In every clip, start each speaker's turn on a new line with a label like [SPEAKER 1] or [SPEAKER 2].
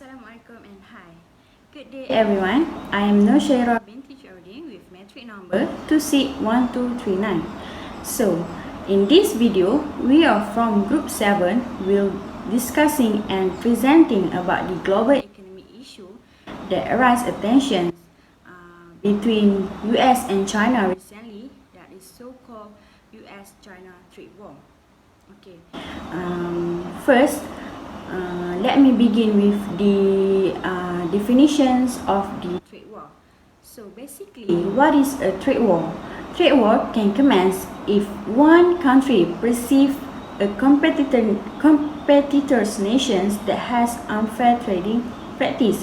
[SPEAKER 1] Assalamualaikum and hi. Good day everyone. I am Nur Shaira binti Jordin with metric number 261239. So, in this video, we are from Group 7 will discussing and presenting about the global economic issue that arise attention between US and China recently, that is so-called US-China trade war. Okay. First, let me begin with the definitions of the trade war. So basically, what is a trade war? Trade war can commence if one country perceives a competitor's nations that has unfair trading practice.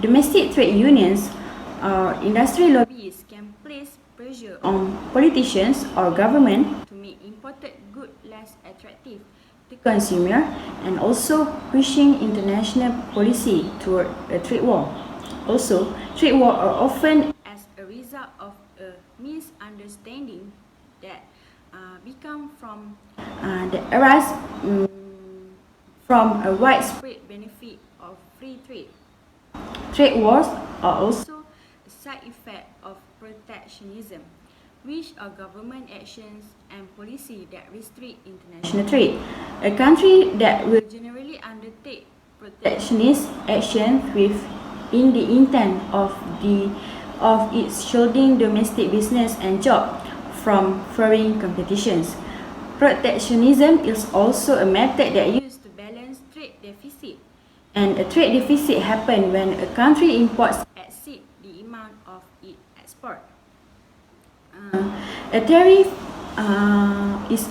[SPEAKER 1] Domestic trade unions or industry lobbyists can place pressure on politicians or government to make imported goods less attractive to consumer and also pushing international policy toward a trade war. Also, trade war are often as a result of a misunderstanding that arise from a widespread benefit of free trade. Trade wars are also a side effect of protectionism, which are government actions and policy that restrict international trade. A country that will generally undertake protectionist actions in the intent of its shielding domestic business and job from foreign competitions. Protectionism is also a method that used to balance trade deficit, and a trade deficit happens when a country imports exceed the amount of its export. A tariff is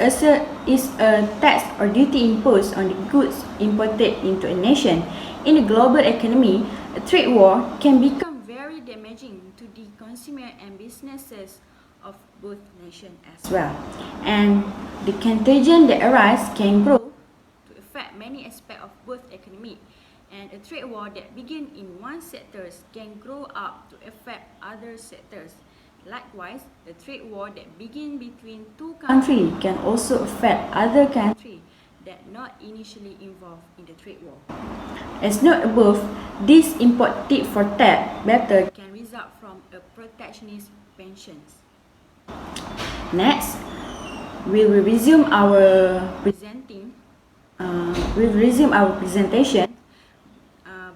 [SPEAKER 1] a tax or duty imposed on the goods imported into a nation. In the global economy, a trade war can become very damaging to the consumer and businesses of both nations as well. And the contagion that arises can grow to affect many aspects of both economy. And a trade war that begins in one sector can grow up to affect other sectors. Likewise, the trade war that begins between two countries can also affect other countries that not initially involved in the trade war. As noted above, this import tit for tat method can result from a protectionist pensions. Next, we will resume our presentation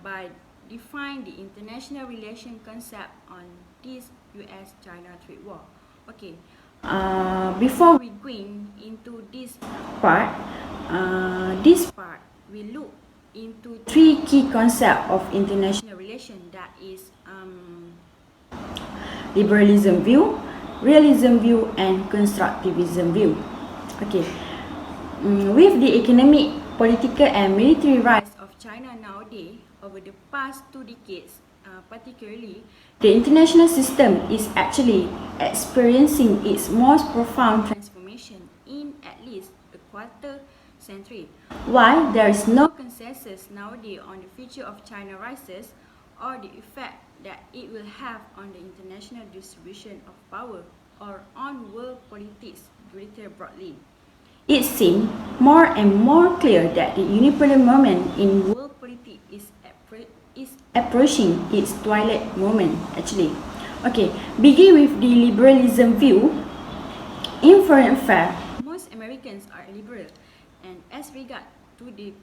[SPEAKER 1] by define the international relation concept on this US-China trade war. Okay, before we go into this part, we look into three key concepts of international relation, that is liberalism view, realism view, and constructivism view. Okay, with the economic, political, and military rise of China nowadays, over the past 2 decades, particularly, the international system is actually experiencing its most profound transformation in at least a quarter century. While there is no consensus nowadays on the future of China rises or the effect that it will have on the international distribution of power or on world politics greater broadly, it seems more and more clear that the unipolar moment in world politics is approaching its twilight moment actually. Okay, begin with the liberalism view. In foreign affairs, most Americans are liberal, and as regard to the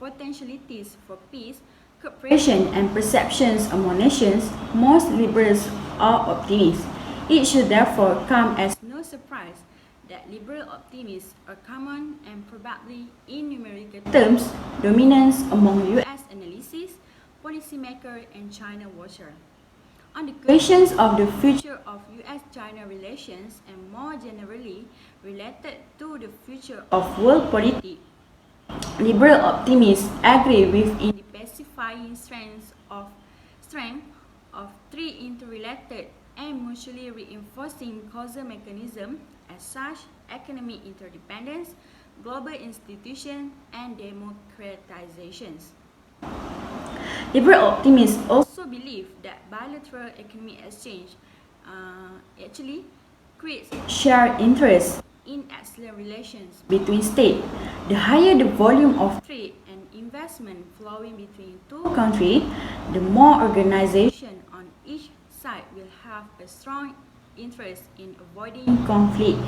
[SPEAKER 1] potentialities for peace, cooperation, and perceptions among nations, most liberals are optimists. It should therefore come as no surprise that liberal optimists are common and probably in numerical terms dominant among US analysts, policymakers, and China watchers. On the questions of the future of US-China relations and more generally related to the future of world politics, liberal optimists agree within the specifying strength of three interrelated and mutually reinforcing causal mechanisms as such: economic interdependence, global institutions, and democratizations. Liberal optimists also believe that bilateral economic exchange actually creates shared interest in excellent relations between states. The higher the volume of trade and investment flowing between two countries, the more organization on each side will have a strong interest in avoiding conflict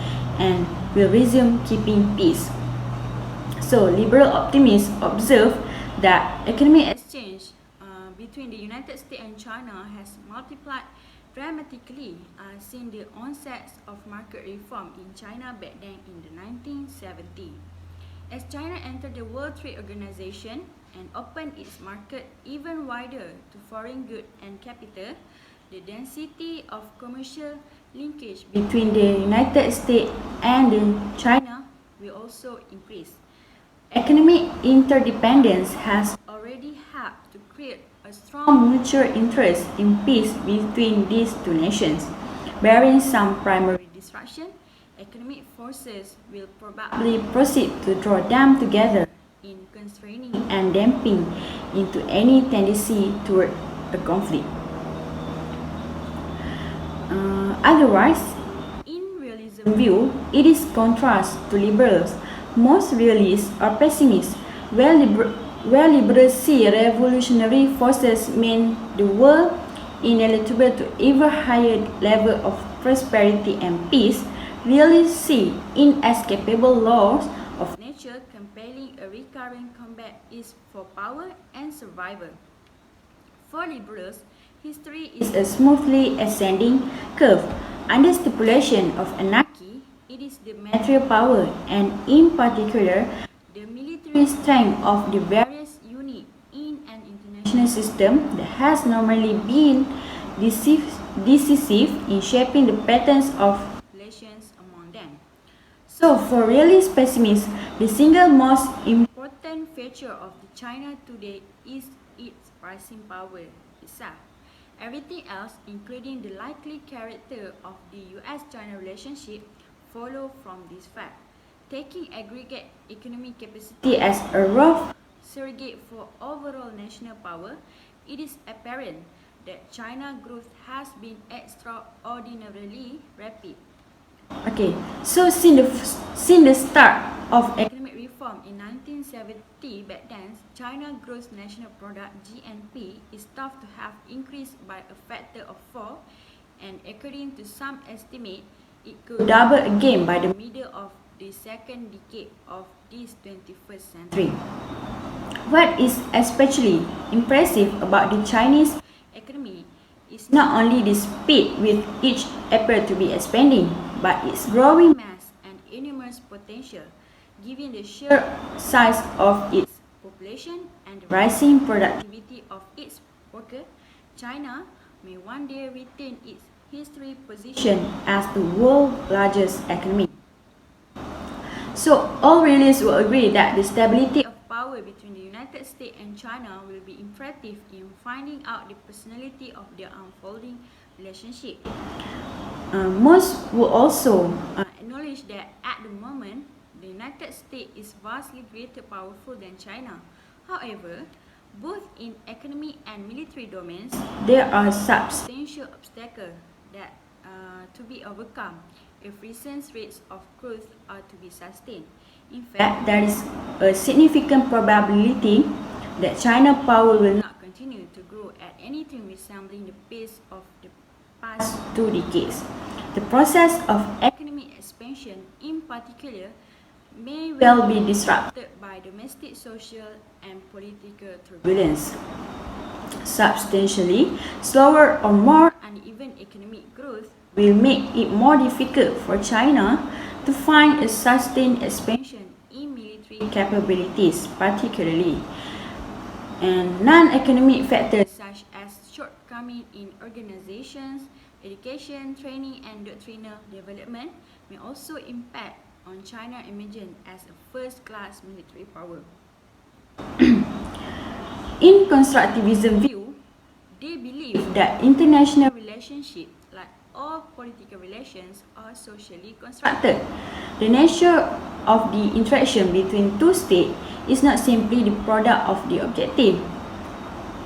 [SPEAKER 1] and will resume keeping peace. So, liberal optimists observe that economic exchange between the United States and China has multiplied dramatically since the onset of market reform in China back then in the 1970s. As China entered the World Trade Organization and opened its market even wider to foreign goods and capital, the density of commercial linkage between the United States and China will also increase. Economic interdependence has already helped to create a strong mutual interest in peace between these two nations. Barring some primary disruption, economic forces will probably proceed to draw them together in constraining and damping into any tendency toward a conflict. Otherwise, in realism view, it is contrast to liberals. Most realists are pessimists, where liberals see revolutionary forces mean the world ineligible to ever higher level of prosperity and peace. Realists see inescapable laws of nature compelling a recurring combat is for power and survival. For liberals, history is a smoothly ascending curve. Under stipulation of anarchy, it is the material power and in particular the military strength of the various units in an international system that has normally been decisive in shaping the patterns of relations among them. So for realist pessimists, the single most important feature of the China today is its pricing power itself. Everything else, including the likely character of the US-China relationship, follow from this fact. Taking aggregate economic capacity as a rough surrogate for overall national power, it is apparent that China's growth has been extraordinarily rapid. Okay, so since the start of economic reform in 1970, back then, China's gross national product (GNP) is thought to have increased by a factor of 4, and according to some estimate, it could double again by the middle of the second decade of this 21st century. What is especially impressive about the Chinese economy is not only the speed with which it appears to be expanding, but its growing mass and enormous potential. Given the sheer size of its population and the rising productivity of its workers, China may one day retain its historic position as the world's largest economy. So all realists will agree that the stability of power between the United States and China will be imperative in finding out the personality of their unfolding relationship. Most will also acknowledge that at the moment, the United States is vastly greater powerful than China. However, both in economic and military domains, there are substantial obstacles that to be overcome if recent rates of growth are to be sustained. In fact, there is a significant probability that China's power will not continue to grow at anything resembling the pace of the past 2 decades. The process of economic expansion, in particular, may well be disrupted by domestic social and political turbulence. Substantially slower or more uneven economic growth will make it more difficult for China to find a sustained expansion in military capabilities, particularly. And non-economic factors such as shortcomings in organizations, education, training, and doctrinal development may also impact on China's emergence as a first-class military power. In constructivism view, they believe that international relationships, like all political relations, are socially constructed. The nature of the interaction between two states is not simply the product of the objective.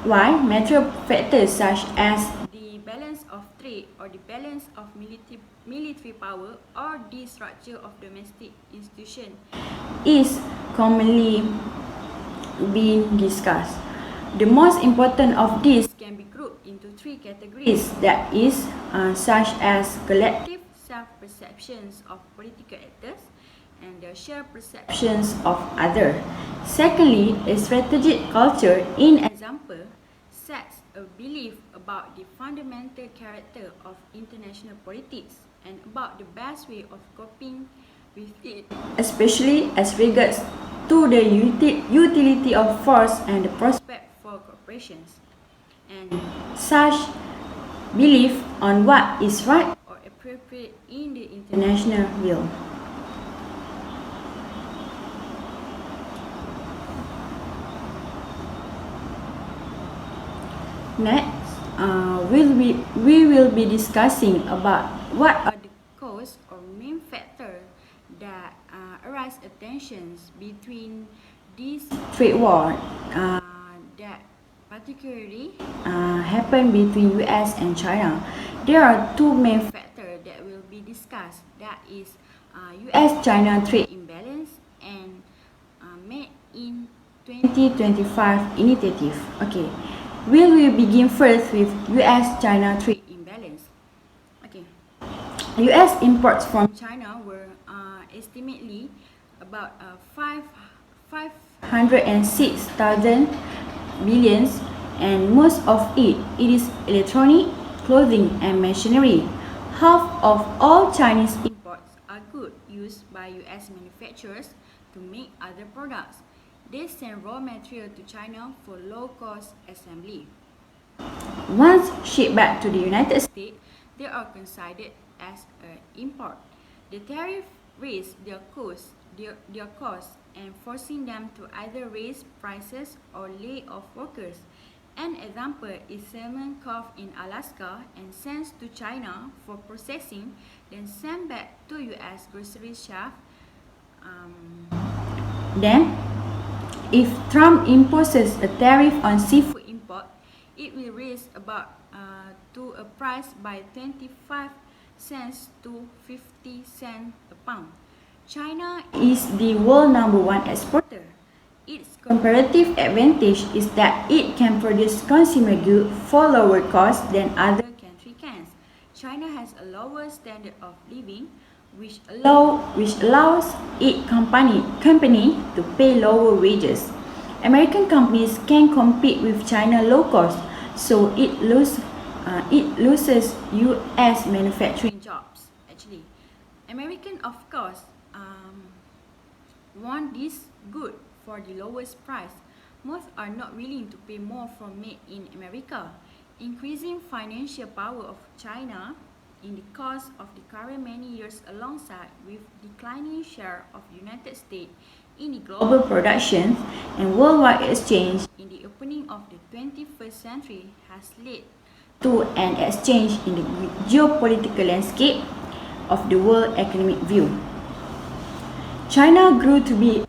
[SPEAKER 1] Why? Material factors such as the balance of trade or the balance of military power or the structure of domestic institutions is commonly been discussed. The most important of these can be grouped into three categories, that is, such as collective self-perceptions of political actors and the shared perceptions of others. Secondly, a strategic culture, in example, sets a belief about the fundamental character of international politics and about the best way of coping with it, especially as regards to the utility of force and the prospect for corporations. And such belief on what is right or appropriate in the international realm. Next, we will be discussing about what are the cause or main factors that arise tensions between these trade war that particularly happen between US and China. There are two main factors that will be discussed. That is US-China trade imbalance and Made in 2025 initiative. Okay. Will we begin first with US-China trade imbalance? Okay. US imports from China were estimately about 506,000 billions, and most of it is electronic, clothing and machinery. Half of all Chinese imports are goods used by US manufacturers to make other products. They send raw material to China for low-cost assembly. Once shipped back to the United States, they are considered as an import. The tariff raised their cost and forcing them to either raise prices or lay off workers. An example is salmon caught in Alaska and sent to China for processing, then sent back to US grocery shelf. Then, if Trump imposes a tariff on seafood import, it will raise about to a price by 25 cents to 50 cents a pound. China is the world #1 exporter. Its comparative advantage is that it can produce consumer goods for lower cost than other countries can. China has a lower standard of living, which allows its company to pay lower wages. American companies can compete with China low cost, so it loses US manufacturing jobs. Actually, American of course want this good for the lowest price. Most are not willing to pay more for made in America. Increasing financial power of China in the course of the current many years, alongside with declining share of the United States in the global production and worldwide exchange in the opening of the 21st century, has led to an exchange in the geopolitical landscape of the world economic view. China grew to be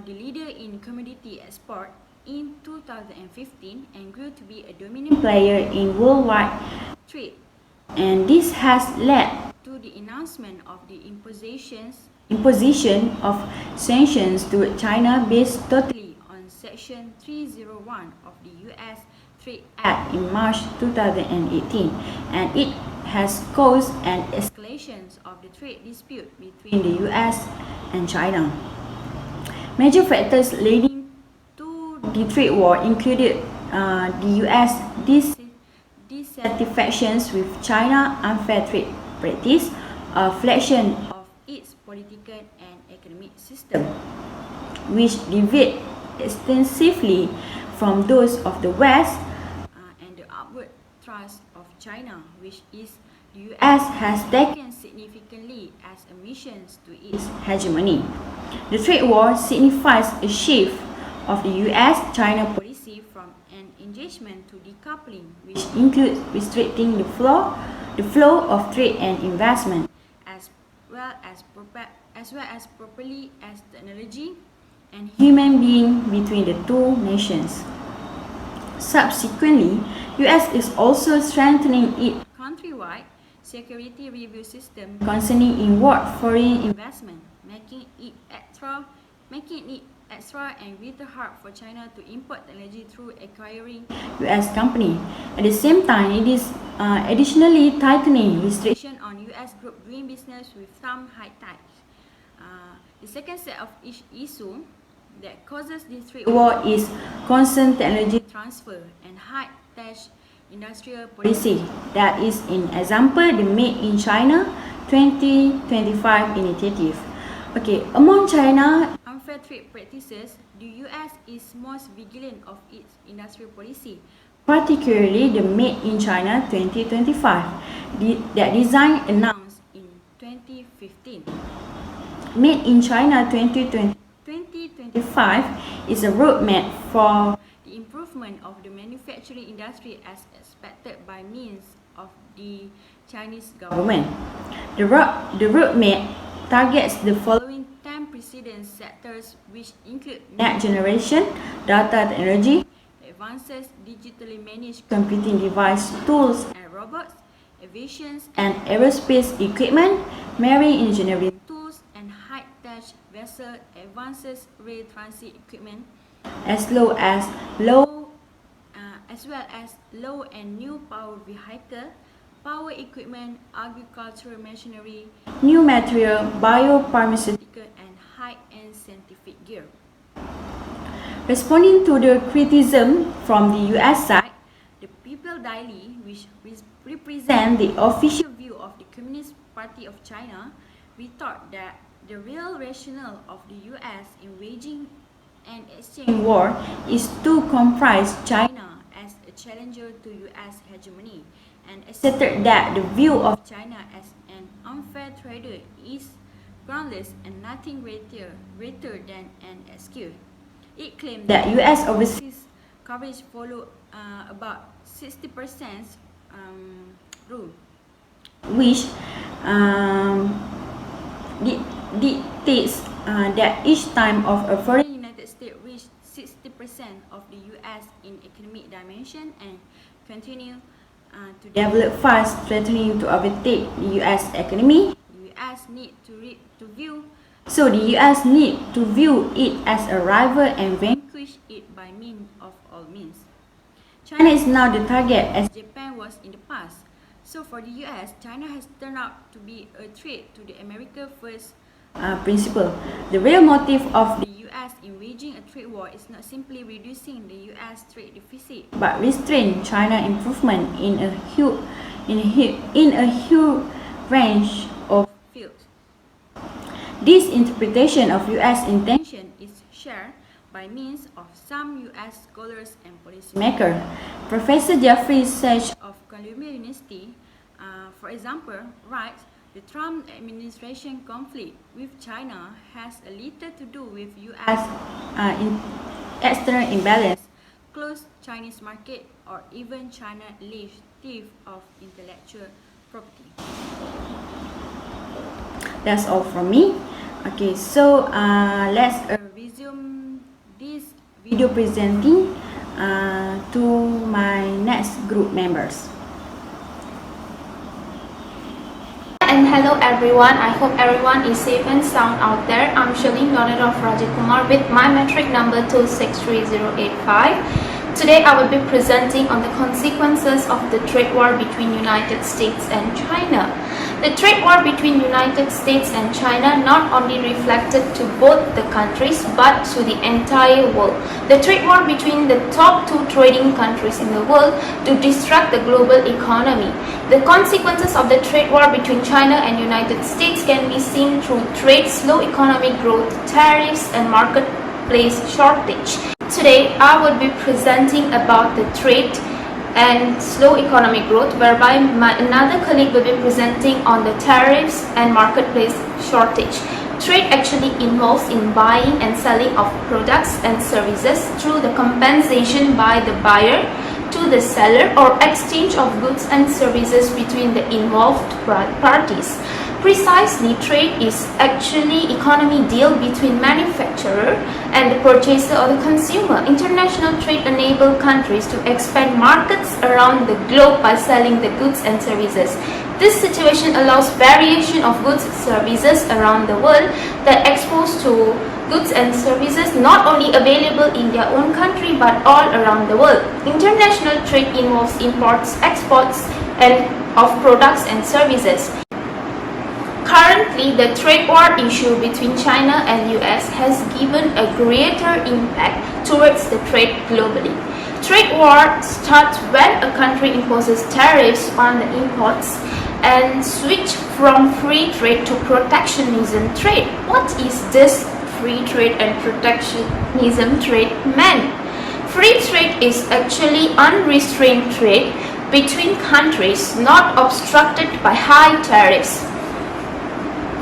[SPEAKER 1] the leader in commodity export in 2015 and grew to be a dominant player in worldwide trade. And this has led to the announcement of the imposition of sanctions to China based totally on Section 301 of the US Trade Act in March 2018, and it has caused an escalation of the trade dispute between the US and China. Major factors leading to the trade war included the US dissatisfactions with China unfair trade practice, a reflection of its political and economic system, which deviate extensively from those of the West, and the upward thrust of China, which is the US has taken significantly as a mission to its hegemony. The trade war signifies a shift of the US-China policy from an engagement to decoupling, which includes restricting the flow of trade and investment, as well as properly as technology and human being between the two nations. Subsequently, US is also strengthening its countrywide security review system concerning inward foreign investment, making it extra making it extra and greater hard for China to import technology through acquiring US company. At the same time, it is additionally tightening restriction on US group doing business with some high tax. The second set of issue that causes this trade war is constant technology transfer and high-tech industrial policy. That is, in example, the Made in China 2025 initiative. Okay, among China unfair trade practices, the US is most vigilant of its industrial policy, particularly the Made in China 2025 that design announced in 2015. Made in China 2025 is a roadmap for the improvement of the manufacturing industry as expected by means of the Chinese government. The roadmap targets the following 10 precedent sectors, which include next generation, data technology, advances digitally managed computing device, tools and robots, aviation and aerospace equipment, marine engineering tools and high-tech vessel, advances rail transit equipment, as well as low and new power vehicle, power equipment, agricultural machinery, new material, biopharmaceutical and high-end scientific gear. Responding to the criticism from the US side, the People Daily, which represent the official view of the Communist Party of China, we thought that the real rationale of the US in waging an exchange war is to comprise China as a challenger to US hegemony, and asserted that the view of China as an unfair trader is groundless and nothing greater than an excuse. It claimed that US overseas coverage followed about 60% rule, which dictates that each time of a foreign United States reached 60% of the US in economic dimension and continue to develop fast, threatening to overtake the US economy, the US need to view it as a rival and vanquish it by means of all means. China is now the target as Japan was in the past. So for the US, China has turned out to be a threat to the America First principle. The real motive of the US in waging a trade war is not simply reducing the US trade deficit, but restrain China improvement in a huge range of fields. This interpretation of US intention is shared by means of some US scholars and policymakers. Professor Jeffrey Sachs of Columbia University, for example, writes, the Trump administration conflict with China has a little to do with US external imbalance, closed Chinese market, or even China alleged theft of intellectual property. That's all from me. Okay, so let's resume this video presenting to my next group members.
[SPEAKER 2] And hello everyone, I hope everyone is safe and sound out there. I'm Shalini, daughter of Rajiv Kumar with my metric number 263085. Today I will be presenting on the consequences of the trade war between United States and China. The trade war between United States and China not only reflected to both the countries but to the entire world. The trade war between the top two trading countries in the world to disrupt the global economy. The consequences of the trade war between China and United States can be seen through trade, slow economic growth, tariffs and marketplace shortage. Today I will be presenting about the trade and slow economic growth, whereby another colleague will be presenting on the tariffs and marketplace shortage. Trade actually involves in buying and selling of products and services through the compensation by the buyer to the seller or exchange of goods and services between the involved parties. Precisely, trade is actually economy deal between manufacturer and the purchaser or the consumer. International trade enables countries to expand markets around the globe by selling the goods and services. This situation allows variation of goods and services around the world that exposed to goods and services not only available in their own country but all around the world. International trade involves imports, exports, and of products and services. Currently, the trade war issue between China and US has given a greater impact towards the trade globally. Trade war starts when a country imposes tariffs on the imports and switch from free trade to protectionism trade. What is this free trade and protectionism trade meant? Free trade is actually unrestrained trade between countries not obstructed by high tariffs,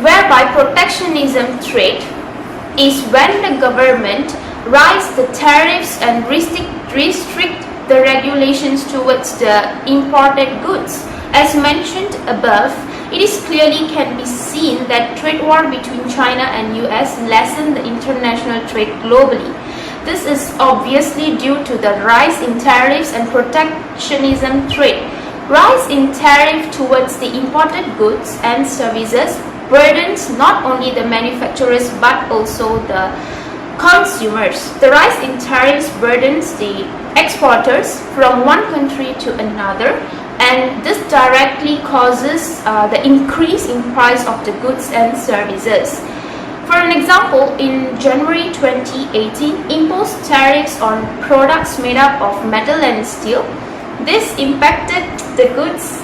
[SPEAKER 2] whereby protectionism trade is when the government raises the tariffs and restrict the regulations towards the imported goods. As mentioned above, it is clearly can be seen that trade war between China and US lessened the international trade globally. This is obviously due to the rise in tariffs and protectionism trade. Rise in tariff towards the imported goods and services burdens not only the manufacturers but also the consumers. The rise in tariffs burdens the exporters from one country to another, and this directly causes the increase in price of the goods and services. For an example, in January 2018, imposed tariffs on products made up of metal and steel. This impacted the goods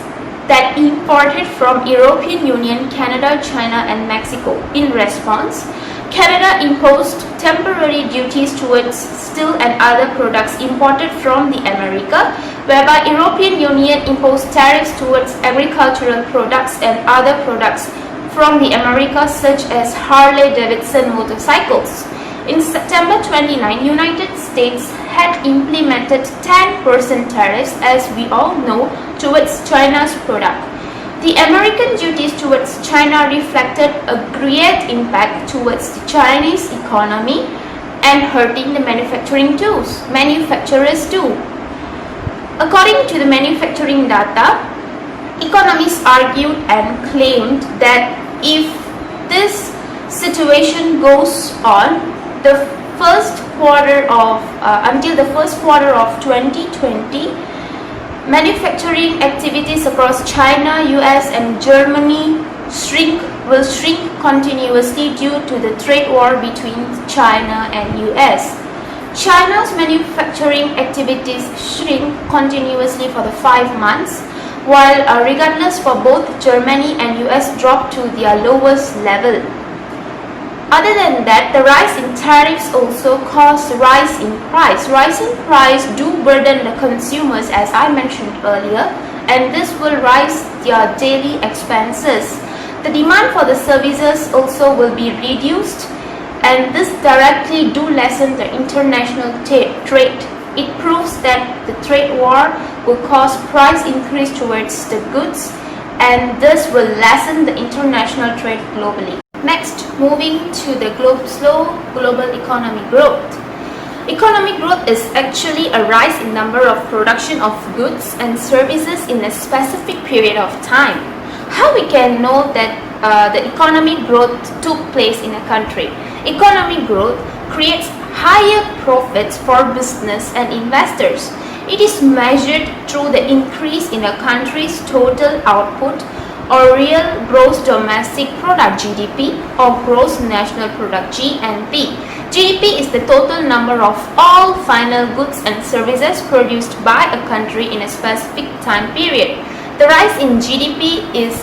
[SPEAKER 2] that imported from European Union, Canada, China, and Mexico. In response, Canada imposed temporary duties towards steel and other products imported from the America, whereby European Union imposed tariffs towards agricultural products and other products from the Americas, such as Harley-Davidson motorcycles. In September 29, United States had implemented 10% tariffs, as we all know, towards China's product. The American duties towards China reflected a great impact towards the Chinese economy and hurting the manufacturers too. According to the manufacturing data, economists argued and claimed that if this situation goes on, until the first quarter of 2020, manufacturing activities across China, US, and Germany will shrink continuously due to the trade war between China and US. China's manufacturing activities shrink continuously for the 5 months, while regardless for both Germany and US dropped to their lowest level. Other than that, the rise in tariffs also caused rise in price. Rise in price do burden the consumers, as I mentioned earlier, and this will rise their daily expenses. The demand for the services also will be reduced, and this directly do lessen the international trade. It proves that the trade war will cause price increase towards the goods, and this will lessen the international trade globally. Next, moving to the slow global economic growth. Economic growth is actually a rise in number of production of goods and services in a specific period of time. How we can know that the economic growth took place in a country? Economic growth creates higher profits for business and investors. It is measured through the increase in a country's total output or real gross domestic product (GDP) or gross national product (GNP). GDP is the total number of all final goods and services produced by a country in a specific time period. The rise in GDP is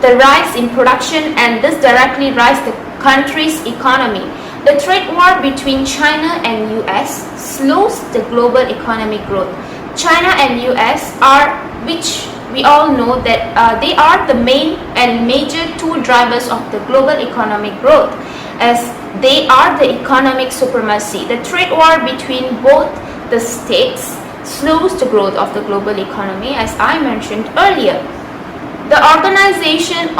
[SPEAKER 2] the rise in production, and this directly raises the country's economy. The trade war between China and US slows the global economic growth. China and US are, which we all know that they are the main and major two drivers of the global economic growth, as they are the economic supremacy. The trade war between both the states slows the growth of the global economy, as I mentioned earlier. The Organization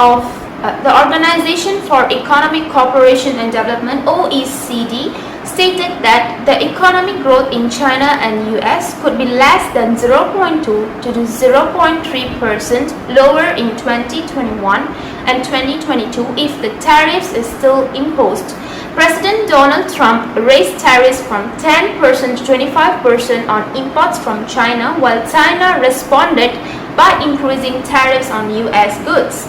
[SPEAKER 2] for Economic Cooperation and Development (OECD) stated that the economic growth in China and US could be less than 0.2 to 0.3% lower in 2021 and 2022 if the tariffs is still imposed. President Donald Trump raised tariffs from 10% to 25% on imports from China, while China responded by increasing tariffs on US goods.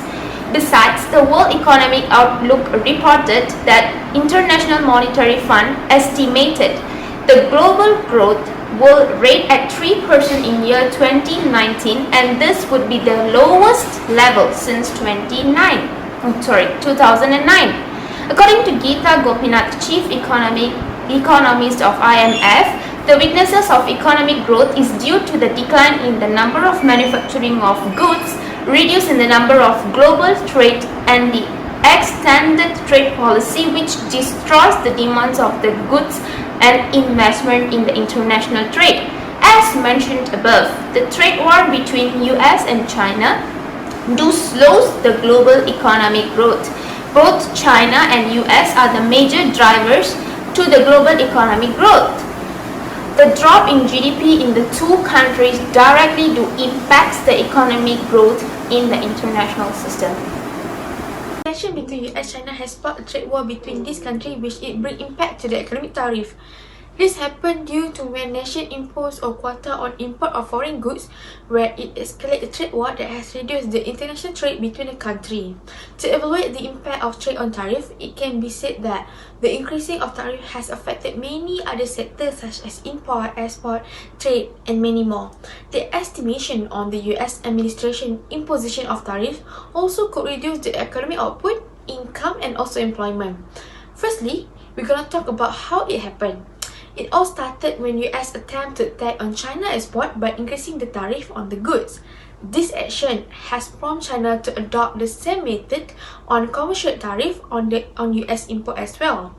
[SPEAKER 2] Besides, the World Economic Outlook reported that International Monetary Fund estimated the global growth will rate at 3% in year 2019, and this would be the lowest level since 2009. According to Geeta Gopinath, Chief Economist of IMF, the weaknesses of economic growth is due to the decline in the number of manufacturing of goods, reduce in the number of global trade, and the extended trade policy which destroys the demands of the goods and investment in the international trade. As mentioned above, the trade war between US and China slows the global economic growth. Both China and US are the major drivers to the global economic growth. The drop in GDP in the two countries directly impacts the economic growth in the international system.
[SPEAKER 3] Tension between US and China has sparked a trade war between these countries, which it bring impact to the economic tariff. This happened due to when nation imposed a quota on import of foreign goods, where it escalated a trade war that has reduced the international trade between the countries. To evaluate the impact of trade on tariff, it can be said that the increasing of tariff has affected many other sectors such as import, export, trade, and many more. The estimation on the US administration imposition of tariff also could reduce the economic output, income, and also employment. Firstly, we're gonna talk about how it happened. It all started when US attempted to attack on China export by increasing the tariff on the goods. This action has prompted China to adopt the same method on commercial tariff on US import as well.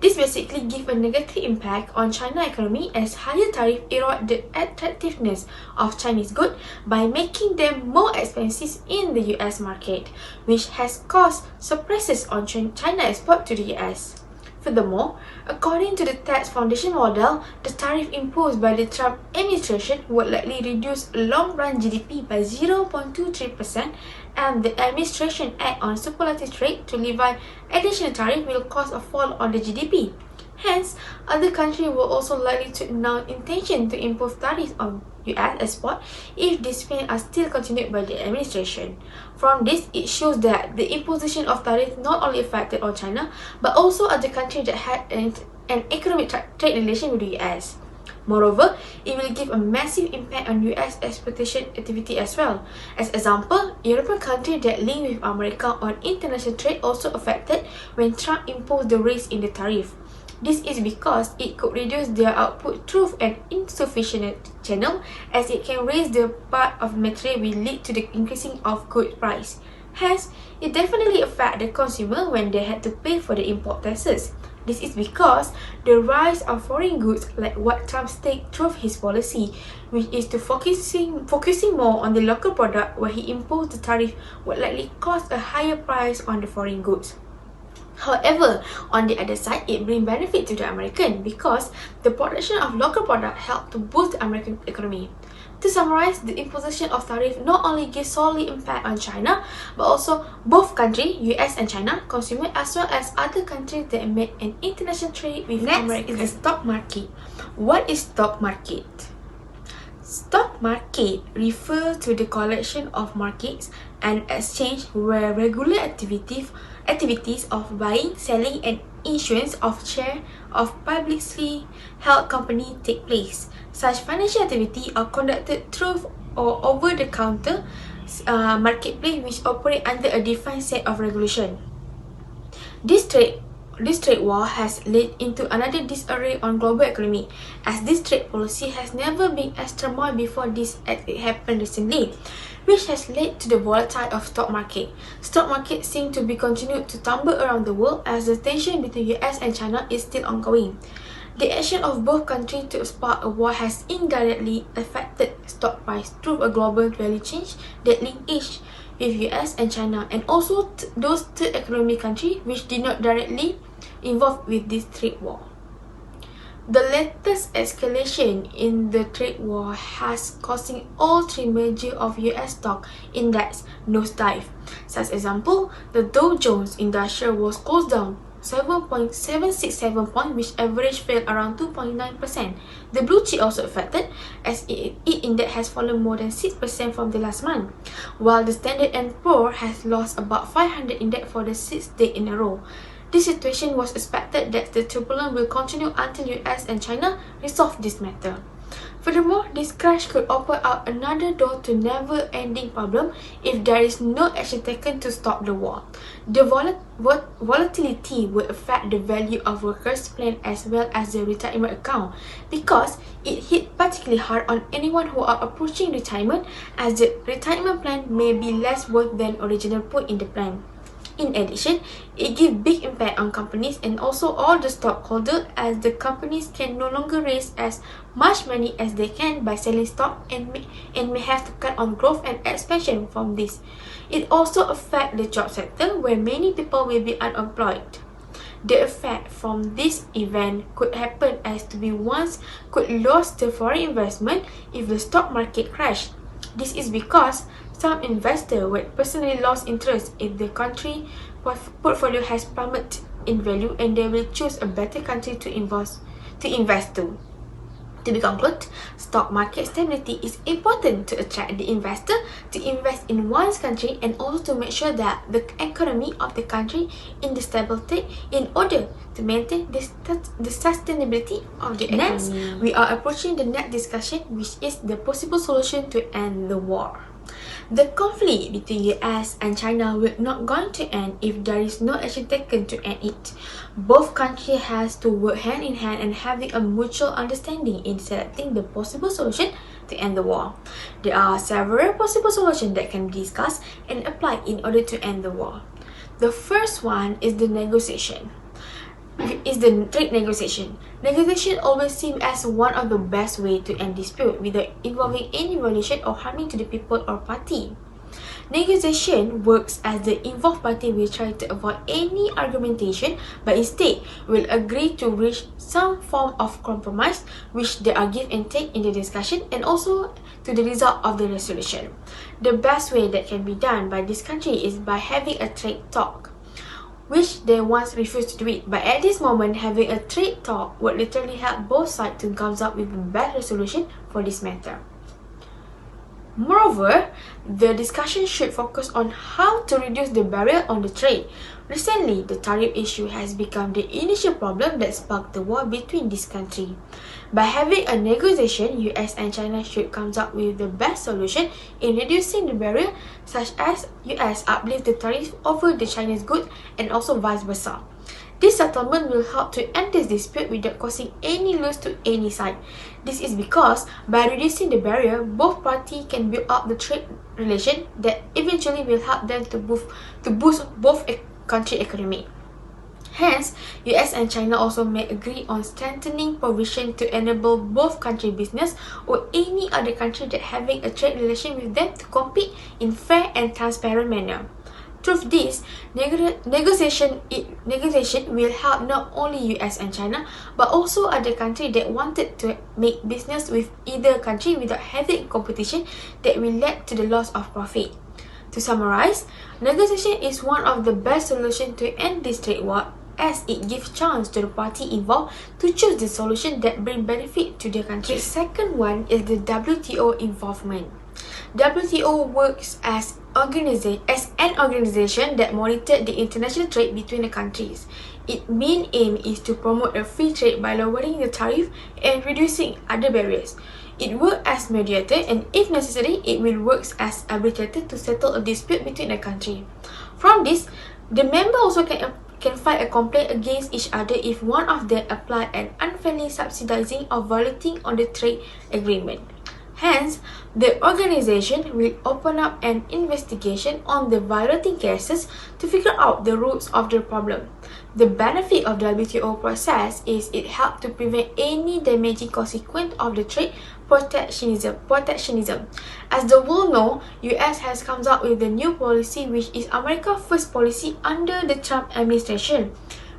[SPEAKER 3] This basically gives a negative impact on China economy as higher tariff erode the attractiveness of Chinese goods by making them more expensive in the US market, which has caused surprises on China export to the US. Furthermore, according to the Tax Foundation model, the tariff imposed by the Trump administration would likely reduce long-run GDP by 0.23%, and the administration act on speculative trade to levy additional tariff will cause a fall on the GDP. Hence, other countries will also likely to announce intention to impose tariffs on US export if these plans are still continued by the administration. From this, it shows that the imposition of tariffs not only affected on China, but also other countries that had an economic trade relation with the US. Moreover, it will give a massive impact on US exportation activity as well. As example, European countries that link with America on international trade also affected when Trump imposed the raise in the tariff. This is because it could reduce their output through an insufficient channel, as it can raise the part of material will lead to the increasing of good price. Hence, it definitely affects the consumer when they had to pay for the import taxes. This is because the rise of foreign goods, like what Trump stated through his policy, which is to focusing more on the local product where he imposed the tariff, would likely cost a higher price on the foreign goods. However, on the other side, it brings benefit to the American because the production of local product help to boost the American economy. To summarize, the imposition of tariff not only gives solely impact on China, but also both countries, US and China, consumer as well as other countries that make an international trade with America. Next is the stock market. What is stock market? Stock market refers to the collection of markets and exchange where regular activities of buying, selling, and issuance of shares of publicly held companies take place. Such financial activity are conducted through or over-the-counter marketplace which operate under a defined set of regulation. This trade war has led into another disarray on global economy, as this trade policy has never been as turmoil before this as it happened recently, which has led to the volatile of stock market. Stock market seem to be continued to tumble around the world as the tension between US and China is still ongoing. The action of both countries to spark a war has indirectly affected stock price through a global value chain that link each with US and China, and also those third economic countries which did not directly involved with this trade war. The latest escalation in the trade war has causing all three major of US stock index nosedive. Such example, the Dow Jones Industrial was closed down 7.767 points, which average fell around 2.9%. The blue chip also affected, as its index has fallen more than 6% from the last month, while the Standard & Poor has lost about 500 index for the 6th day in a row. This situation was expected that the turbulence will continue until US and China resolve this matter. Furthermore, this crash could open up another door to never-ending problem if there is no action taken to stop the war. The volatility will affect the value of workers' plan as well as the retirement account, because it hit particularly hard on anyone who are approaching retirement, as the retirement plan may be less worth than original put in the plan. In addition, it gives big impact on companies and also all the stockholders, as the companies can no longer raise as much money as they can by selling stock and may have to cut on growth and expansion from this. It also affects the job sector, where many people will be unemployed. The effect from this event could happen as to be once could lose the foreign investment if the stock market crash. This is because some investors would personally lose interest if the country portfolio has plummeted in value, and they will choose a better country to invest to. To be concluded, stock market stability is important to attract the investor to invest in one's country, and also to make sure that the economy of the country in the stable state in order to maintain the sustainability of the economy. Next, we are approaching the next discussion, which is the possible solution to end the war. The conflict between US and China will not going to end if there is no action taken to end it. Both countries has to work hand in hand and having a mutual understanding in selecting the possible solution to end the war. There are several possible solutions that can be discussed and applied in order to end the war. The first one is the trade negotiation. Negotiation always seems as one of the best ways to end dispute without involving any violation or harming to the people or party. Negotiation works as the involved party will try to avoid any argumentation, but instead will agree to reach some form of compromise, which they are give and take in the discussion, and also to the result of the resolution. The best way that can be done by this country is by having a trade talk, which they once refused to do it. But at this moment, having a trade talk would literally help both sides to come up with a best resolution for this matter. Moreover, the discussion should focus on how to reduce the barrier on the trade. Recently, the tariff issue has become the initial problem that sparked the war between these countries. By having a negotiation, US and China should come up with the best solution in reducing the barrier, such as US uplift the tariff over the Chinese goods and also vice versa. This settlement will help to end this dispute without causing any loss to any side. This is because by reducing the barrier, both parties can build up the trade relation that eventually will help them to boost both country economy. Hence, US and China also may agree on strengthening provision to enable both country business or any other country that having a trade relation with them to compete in fair and transparent manner. Through this, negotiation will help not only US and China, but also other countries that wanted to make business with either country without having competition that will lead to the loss of profit. To summarize, negotiation is one of the best solutions to end this trade war, as it gives chance to the party involved to choose the solution that bring benefit to their country. The second one is the WTO involvement. WTO works as an organization that monitors the international trade between the countries. Its main aim is to promote a free trade by lowering the tariff and reducing other barriers. It works as mediator, and if necessary, it will work as arbitrator to settle a dispute between the country. From this, the member also can file a complaint against each other if one of them apply an unfairly subsidizing or violating on the trade agreement. Hence, the organization will open up an investigation on the violating cases to figure out the roots of the problem. The benefit of the WTO process is it helps to prevent any damaging consequence of the trade protectionism. As the world knows, US has come up with the new policy, which is America's first policy under the Trump administration,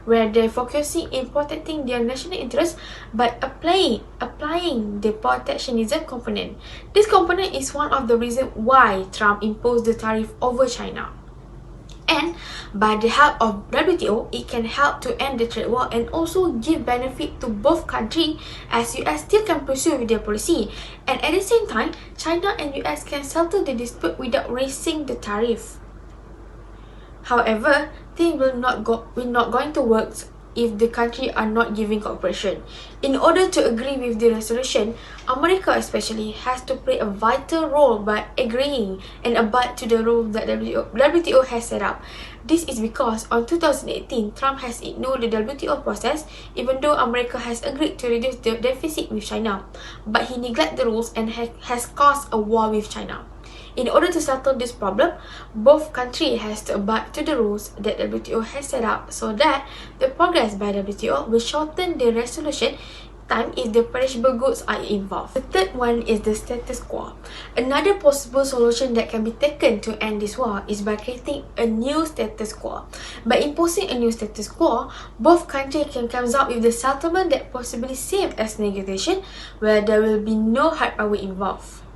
[SPEAKER 3] where they're focusing in protecting their national interests by applying the protectionism component. This component is one of the reasons why Trump imposed the tariff over China. And by the help of WTO, it can help to end the trade war and also give benefit to both countries, as US still can pursue with their policy. And at the same time, China and US can settle the dispute without raising the tariff. However, things will not going to work if the country are not giving cooperation. In order to agree with the resolution, America especially has to play a vital role by agreeing and abide to the rules that WTO has set up. This is because on 2018, Trump has ignored the WTO process even though America has agreed to reduce the deficit with China. But he neglected the rules and has caused a war with China. In order to settle this problem, both countries has to abide to the rules that WTO has set up so that the progress by WTO will shorten the resolution time if the perishable goods are involved. The third one is the status quo. Another possible solution that can be taken to end this war is by creating a new status quo. By imposing a new status quo, both countries can come up with the settlement that possibly same as negotiation, where there will be no hard power involved.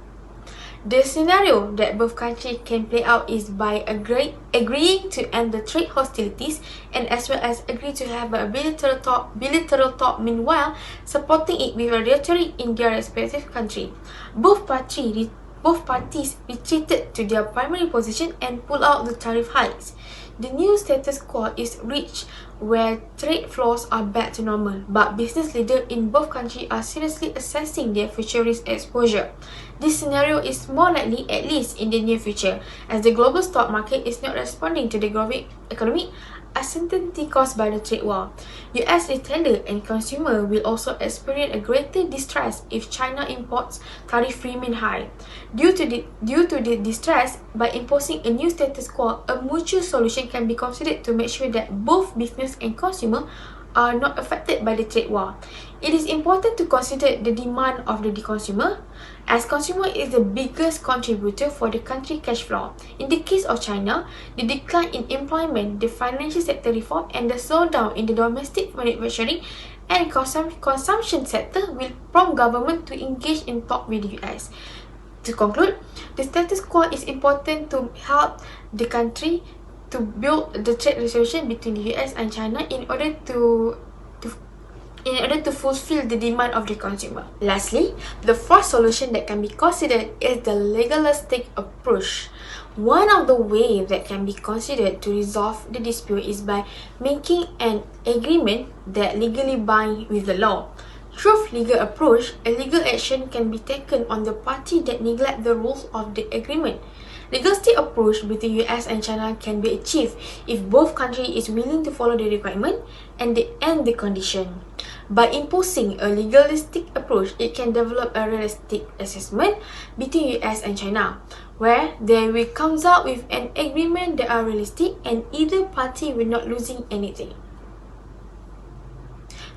[SPEAKER 3] The scenario that both countries can play out is by agreeing to end the trade hostilities and as well as agree to have a bilateral talk, meanwhile supporting it with a rhetoric in their respective country. Both parties retreated to their primary position and pulled out the tariff hikes. The new status quo is reached where trade flows are back to normal, but business leaders in both countries are seriously assessing their future risk exposure. This scenario is more likely, at least in the near future, as the global stock market is not responding to the growing economic uncertainty caused by the trade war. US retailer and consumer will also experience a greater distress if China imports tariff remain high. Due to the distress, by imposing a new status quo, a mutual solution can be considered to make sure that both business and consumer are not affected by the trade war. It is important to consider the demand of the consumer, as consumer is the biggest contributor for the country cash flow. In the case of China, the decline in employment, the financial sector reform, and the slowdown in the domestic manufacturing and consumption sector will prompt government to engage in talk with the US. To conclude, the status quo is important to help the country to build the trade resolution between the US and China in order to fulfill the demand of the consumer. Lastly, the fourth solution that can be considered is the legalistic approach. One of the ways that can be considered to resolve the dispute is by making an agreement that legally binds with the law. Through legal approach, a legal action can be taken on the party that neglect the rules of the agreement. Legalistic approach between US and China can be achieved if both countries is willing to follow the requirement and they end the condition. By imposing a legalistic approach, it can develop a realistic assessment between US and China, where they will come up with an agreement that are realistic and either party will not losing anything.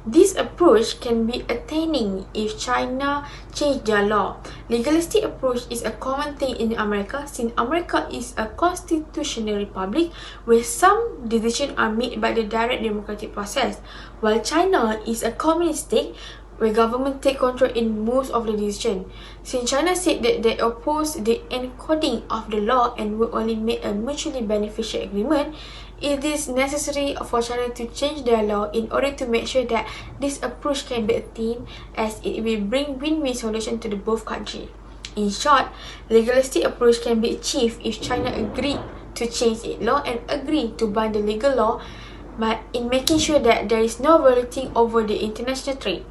[SPEAKER 3] This approach can be attaining if China change their law. Legalistic approach is a common thing in America since America is a constitutional republic where some decisions are made by the direct democratic process, while China is a communist state where government take control in most of the decision. Since China said that they oppose the encoding of the law and will only make a mutually beneficial agreement, it is necessary for China to change their law in order to make sure that this approach can be attained, as it will bring win-win solution to the both countries. In short, legalistic approach can be achieved if China agree to change its law and agree to bind the legal law, but in making sure that there is no violating over the international trade.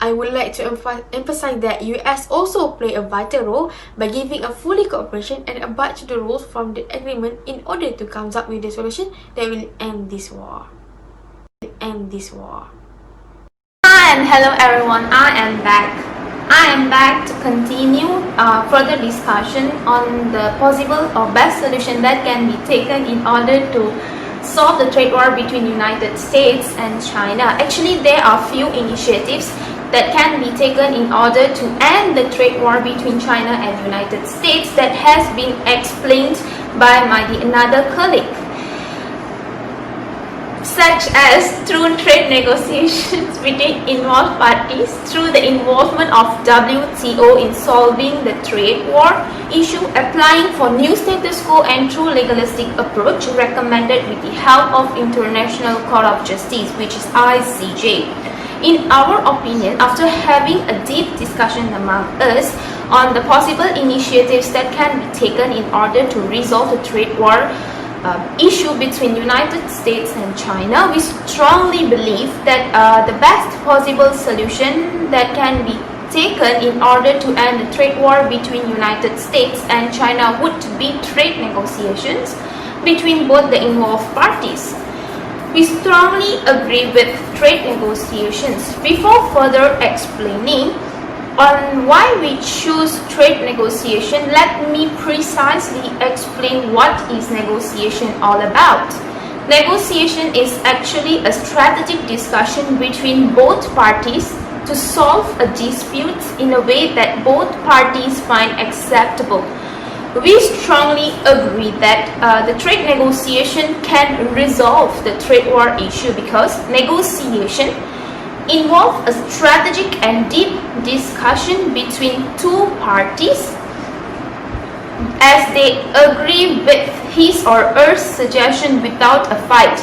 [SPEAKER 3] I would like to emphasize that US also play a vital role by giving a fully cooperation and abide to the rules from the agreement in order to come up with a solution that will end this war.
[SPEAKER 2] Hi and hello everyone, I am back to continue further discussion on the possible or best solution that can be taken in order to solve the trade war between United States and China. Actually, there are few initiatives that can be taken in order to end the trade war between China and United States that has been explained by another colleague. such as through trade negotiations between involved parties, through the involvement of WTO in solving the trade war issue, applying for new status quo, and through legalistic approach recommended with the help of International Court of Justice, which is ICJ. In our opinion, after having a deep discussion among us on the possible initiatives that can be taken in order to resolve the trade war issue between United States and China, we strongly believe that the best possible solution that can be taken in order to end the trade war between United States and China would be trade negotiations between both the involved parties. We strongly agree with trade negotiations. Before further explaining on why we choose trade negotiation, let me precisely explain what is negotiation all about. Negotiation is actually a strategic discussion between both parties to solve a dispute in a way that both parties find acceptable. We strongly agree that the trade negotiation can resolve the trade war issue because negotiation involve a strategic and deep discussion between two parties as they agree with his or her suggestion without a fight.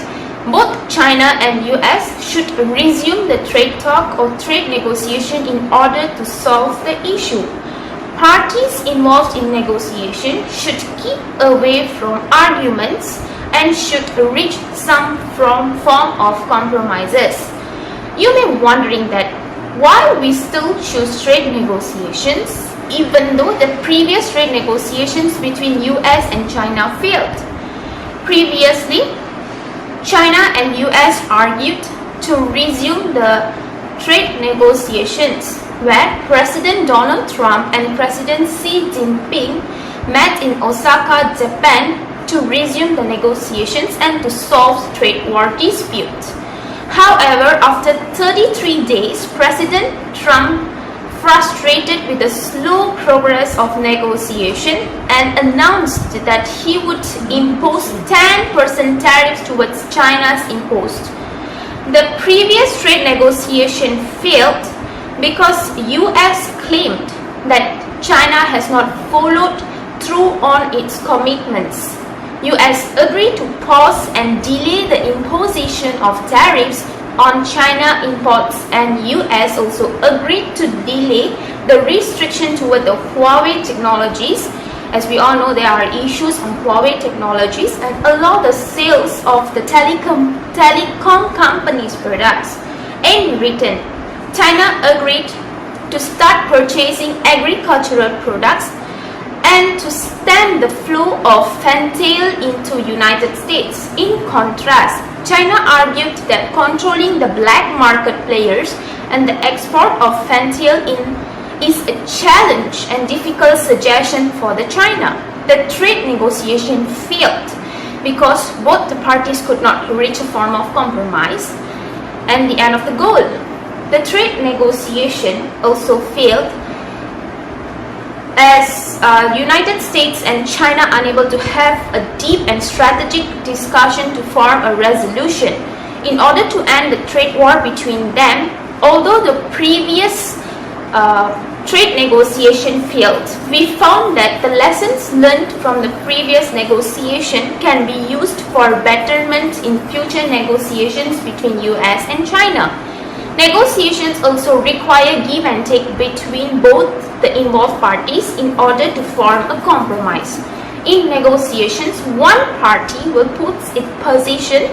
[SPEAKER 2] Both China and US should resume the trade talk or trade negotiation in order to solve the issue. Parties involved in negotiation should keep away from arguments and should reach some form of compromises. You may be wondering that why we still choose trade negotiations even though the previous trade negotiations between US and China failed. Previously, China and US argued to resume the trade negotiations where President Donald Trump and President Xi Jinping met in Osaka, Japan to resume the negotiations and to solve trade war dispute. However, after 33 days, President Trump, frustrated with the slow progress of negotiation, and announced that he would impose 10% tariffs towards China's imposed. The previous trade negotiation failed because US claimed that China has not followed through on its commitments. US agreed to pause and delay the imposition of tariffs on China imports, and US also agreed to delay the restriction toward the Huawei technologies. As we all know, there are issues on Huawei technologies, and allow the sales of the telecom companies' products. In return, China agreed to start purchasing agricultural products and to stem the flow of fentanyl into United States. In contrast, China argued that controlling the black market players and the export of fentanyl is a challenge and difficult suggestion for the China. The trade negotiation failed because both the parties could not reach a form of compromise and the end of the goal. The trade negotiation also failed as United States and China unable to have a deep and strategic discussion to form a resolution in order to end the trade war between them. Although the previous trade negotiation failed, we found that the lessons learned from the previous negotiation can be used for betterment in future negotiations between US and China. Negotiations also require give and take between both the involved parties in order to form a compromise. In negotiations, one party will put its position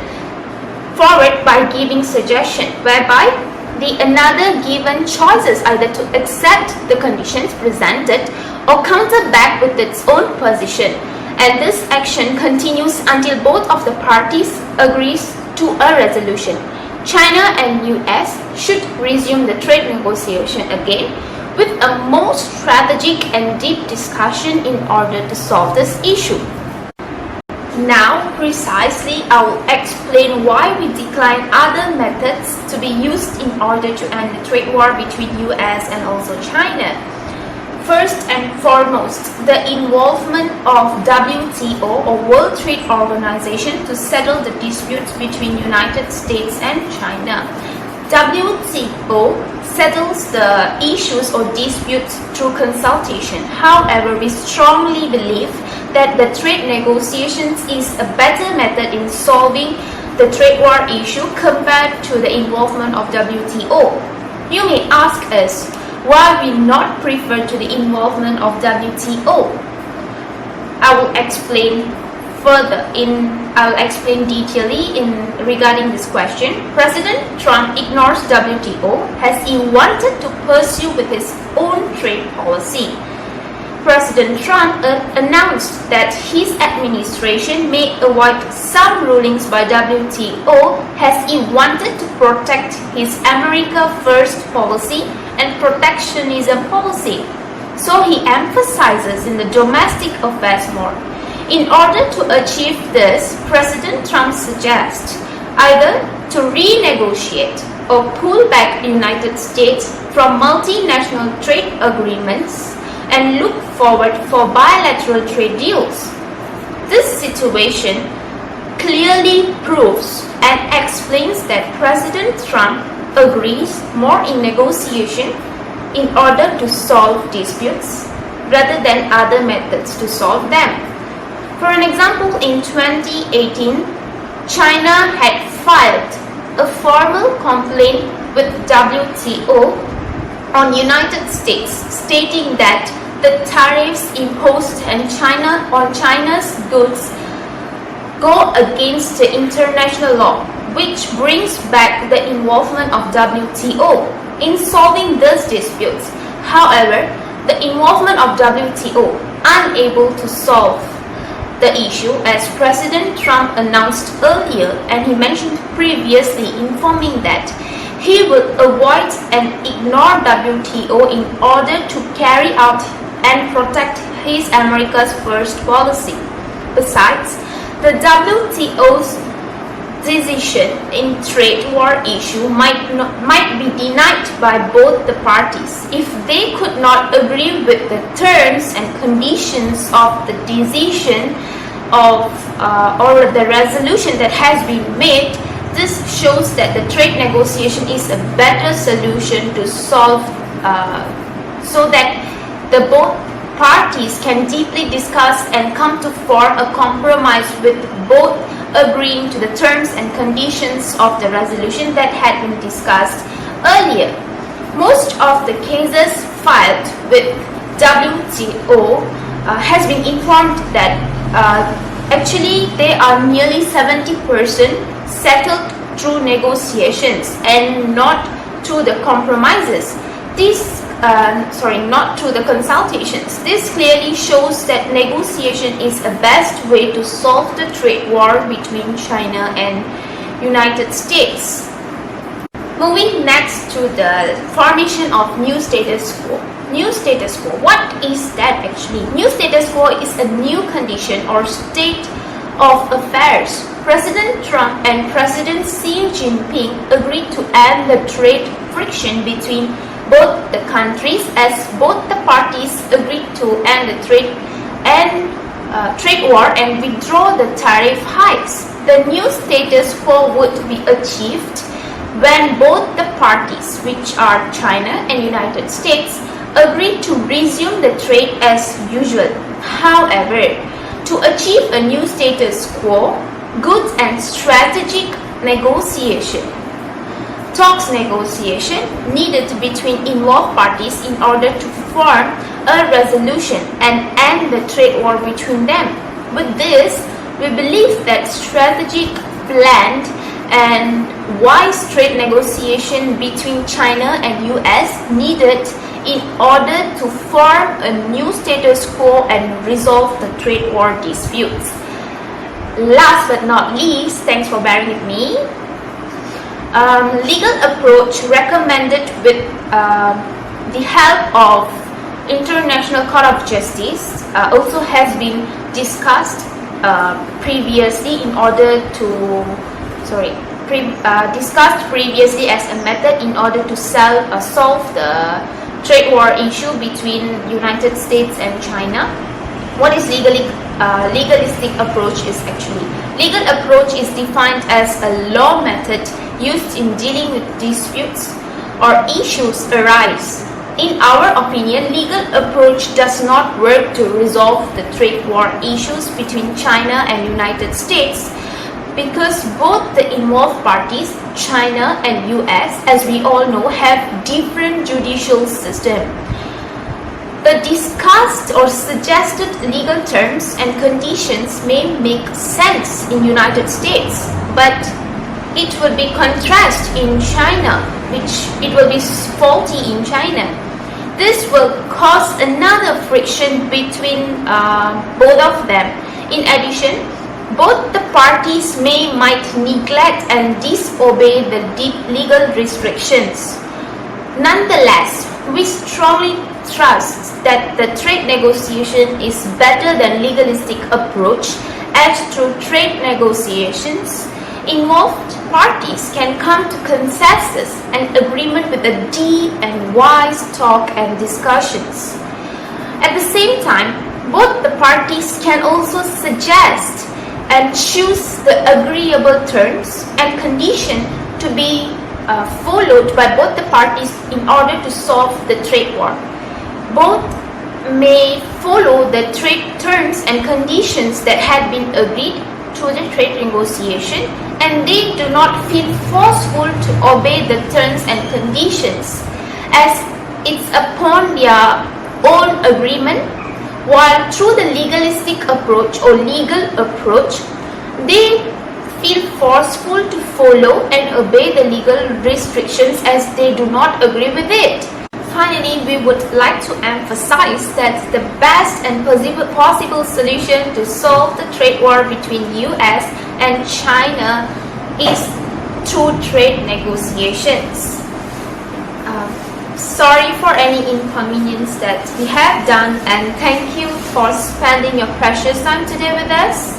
[SPEAKER 2] forward by giving suggestion, whereby the another given choices either to accept the conditions presented or counter back with its own position, and this action continues until both of the parties agrees to a resolution. China and US should resume the trade negotiation again with a more strategic and deep discussion in order to solve this issue. Now, precisely, I will explain why we decline other methods to be used in order to end the trade war between US and also China. First and foremost, the involvement of WTO or World Trade Organization to settle the disputes between United States and China. WTO settles the issues or disputes through consultation. However, we strongly believe that the trade negotiations is a better method in solving the trade war issue compared to the involvement of WTO. You may ask us, why we not prefer to the involvement of WTO? I will explain detailedly regarding this question. President Trump ignores WTO as he wanted to pursue with his own trade policy. President Trump announced that his administration may avoid some rulings by WTO as he wanted to protect his America First policy and protectionism policy. So he emphasizes in the domestic affairs more. In order to achieve this, President Trump suggests either to renegotiate or pull back the United States from multinational trade agreements and look forward for bilateral trade deals. This situation clearly proves and explains that President Trump agrees more in negotiation in order to solve disputes rather than other methods to solve them. For an example, in 2018, China had filed a formal complaint with WTO on United States stating that the tariffs imposed on China's goods go against the international law, which brings back the involvement of WTO in solving these disputes. However, the involvement of WTO unable to solve the issue as President Trump announced earlier, and he mentioned previously, informing that he will avoid and ignore WTO in order to carry out and protect his America's First policy. Besides, the WTO's decision in trade war issue might be denied by both the parties if they could not agree with the terms and conditions of the decision of or the resolution that has been made. This shows that the trade negotiation is a better solution to solve so that the both parties can deeply discuss and come to form a compromise with both agreeing to the terms and conditions of the resolution that had been discussed earlier. Most of the cases filed with WTO has been informed that actually they are nearly 70% settled through negotiations and not through the compromises. Not through the consultations. This clearly shows that negotiation is the best way to solve the trade war between China and United States. Moving next to the formation of new status quo. New status quo. What is that actually? New status quo is a new condition or state of affairs. President Trump and President Xi Jinping agreed to end the trade friction between both the countries as both the parties agreed to end the trade war and withdraw the tariff hikes. The new status quo would be achieved when both the parties, which are China and United States, agreed to resume the trade as usual. However, to achieve a new status quo, good and strategic talks negotiation needed between involved parties in order to form a resolution and end the trade war between them. With this, we believe that strategic, planned, and wise trade negotiation between China and US needed in order to form a new status quo and resolve the trade war disputes. Last but not least, thanks for bearing with me. Legal approach recommended with the help of International Court of Justice also has been discussed previously discussed previously as a method in order to solve the trade war issue between United States and China. What is legalistic approach is actually? Legal approach is defined as a law method used in dealing with disputes or issues arise. In our opinion, legal approach does not work to resolve the trade war issues between China and United States because both the involved parties, China and US, as we all know, have different judicial systems. The discussed or suggested legal terms and conditions may make sense in United States, but it will be contrast in China, which it will be faulty in China. This will cause another friction between both of them. In addition, both the parties might neglect and disobey the deep legal restrictions. Nonetheless, we strongly trust that the trade negotiation is better than legalistic approach, as through trade negotiations, involved parties can come to consensus and agreement with a deep and wise talk and discussions. At the same time, both the parties can also suggest and choose the agreeable terms and conditions to be followed by both the parties in order to solve the trade war. Both may follow the trade terms and conditions that had been agreed through the trade negotiation, and they do not feel forceful to obey the terms and conditions, as it's upon their own agreement, while through the legalistic approach or legal approach, they feel forceful to follow and obey the legal restrictions as they do not agree with it. Finally, we would like to emphasize that the best and possible solution to solve the trade war between US and China is through trade negotiations. Sorry for any inconvenience that we have done, and thank you for spending your precious time today with us.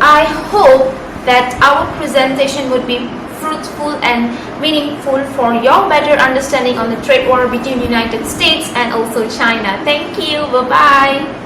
[SPEAKER 2] I hope that our presentation would be fruitful and meaningful for your better understanding on the trade war between United States and also China. Thank you. Bye-bye.